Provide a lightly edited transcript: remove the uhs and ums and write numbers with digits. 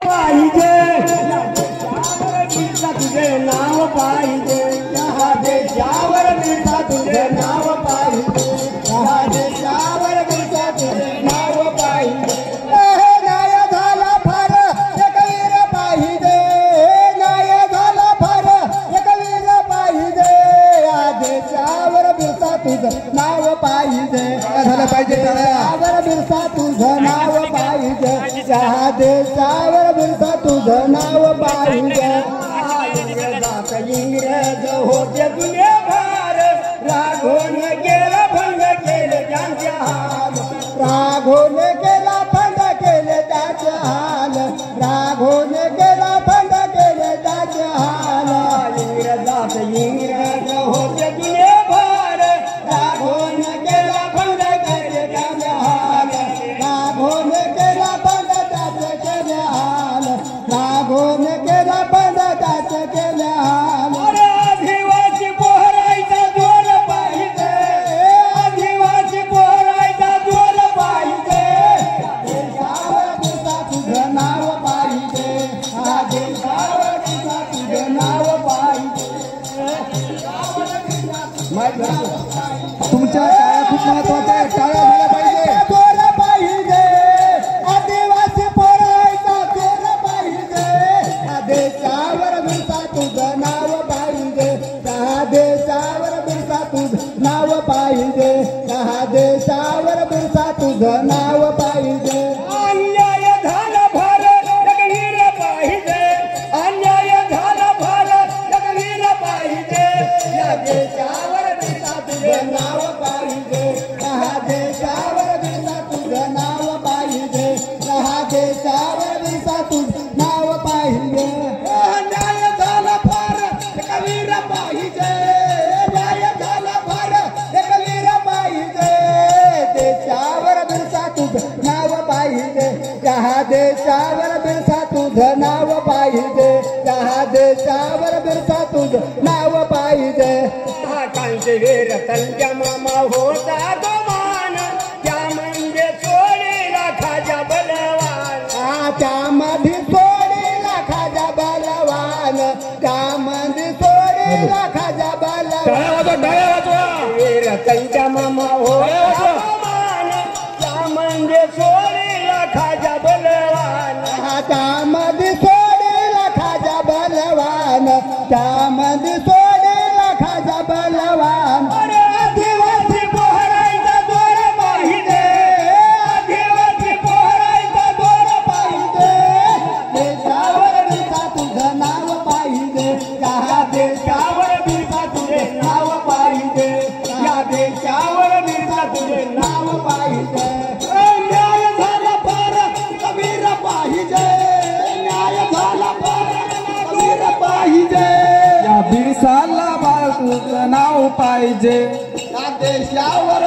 पाहिजे बिरसा तुझे नाव पाहिजे या देशावर बिरसा तुझे नाव पाहिजे या देशावर बिरसा तुझे नाव पाहिजे न्याय झाला फार एक वीर पाहिजे न्याय झाला फार एक वीर पाहिजे या देशावर बिरसा तुझं नाव पाहिजे झालं पाहिजे देशावर बिरसा तुझं नाव पाहिजे या देशावर बिरसा तुझं नाव पाहिजे इंग्रज होते जुने भार राघोन गेला भंग केले त्यांचे हाल राघोन गेला भंग केले त्याचे हाल राघोन गेला भंग केले त्याचे हाल इंग्रजात इंग्रज होते जुने भार राघोन गेला भंग केले त्याचे हाल राघोन गेला भंग त्याचे केले हाल राघोन गेला भंग त्याचे केले हाल आदिवासी पोहरायचा जोर पाहिजे आदिवासी पोहरायचा जोर पाहिजे देशावर बिरसा तुझं नाव पाहिजे देशावर बिरसा तुझं नाव पाहिजे तुमच्या टाळ्या खूप महत्वाच्या आहेत टाळ्या झाल्या पाहिजे जोर पाहिजे आदिवासी पोहरायचा जोर पाहिजे देशावर बिरसा तुझं नाव पाहिजे देशावर बिरसा तुझं नाव पाहिजे देशावर बिरसा तुझं नाव पाहिजे अन्याय झाला भारत जगवीर पाहिजे अन्याय झाला भारत जगवीर पाहिजे या देशावर बिरसा तुझं नाव पाहिजे देशावर बिरसा तुझं नाव पाहिजे देशावर बिरसा तुझं नाव पाहिजे न्याय झाला फार कवीर पाहिजे न्याय झाला फार कवीर पाहिजे देशावर बिरसा तुझं नाव पाहिजे या देशावर बिरसा तुझं नाव पाहिजे या देशावर बिरसा तुझं नाव पाहिजे कांचे वीर तंजा मामा होता तो मान त्या म्हणजे सोडीला खाजा बलवान त्यामध्ये सोडीला खाजा बलवान त्यामध्ये सोडीला खाजा बलवान वीर तंजा मामा होता तो मान त्या म्हणजे सोडीला खाजा बलवान त्यामध्ये सोडीला खाजा बलवान त्यामध्ये सोडीला खाजा बलवान आदिवासी पोहरायचा जोर पाहिजे आदिवासी पोहरायचा जोर पाहिजे देशावर बिरसा तुझं नाव पाहिजे या देशावर बिरसा तुझे नाव पाहिजे या देशावर बिरसा तुझे नाव पाहिजे न्याय झाला फार कवीर पाहिजे न्याय झाला फार कवीर पाहिजे या बिरसाला तुझं नाव पाहिजे या देशावर